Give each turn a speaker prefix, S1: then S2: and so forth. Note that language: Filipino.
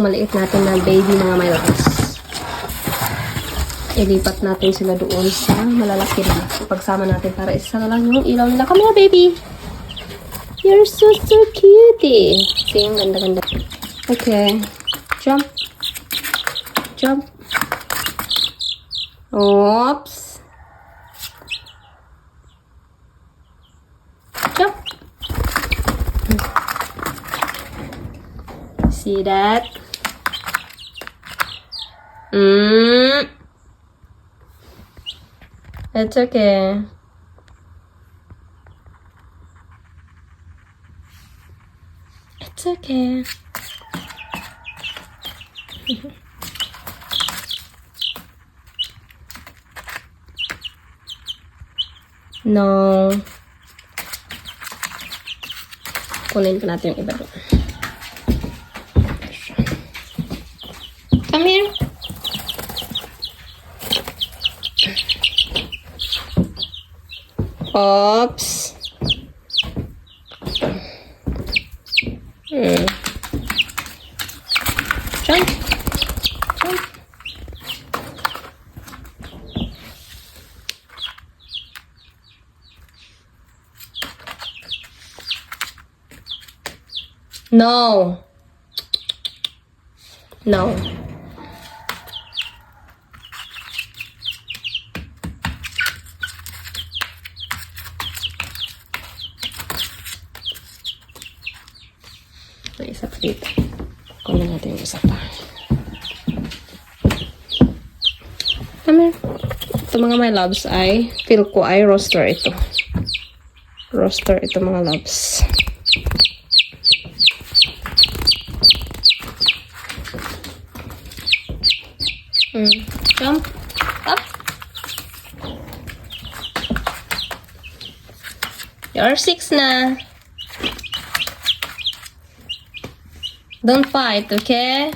S1: Maliit natin na baby mga my loves. Ilipat natin sila doon sa malalaki na. Pagsama natin para isa na lang yung ilaw nila. Come here, baby! You're so cutie! See, ang ganda-ganda. Okay. Jump. Jump. Oops. Jump. See that? It's okay. It's okay. No. Kunin ko natin yung iba doon. Come here. Oops. Jump. Jump. No. No. May isa pa dito. Kunin natin yung isa pa. Come here. Ito mga my loves ay, feel ko ay roaster ito. Roaster ito mga loves. Jump. Up. You're 6 na. Don't fight, okay?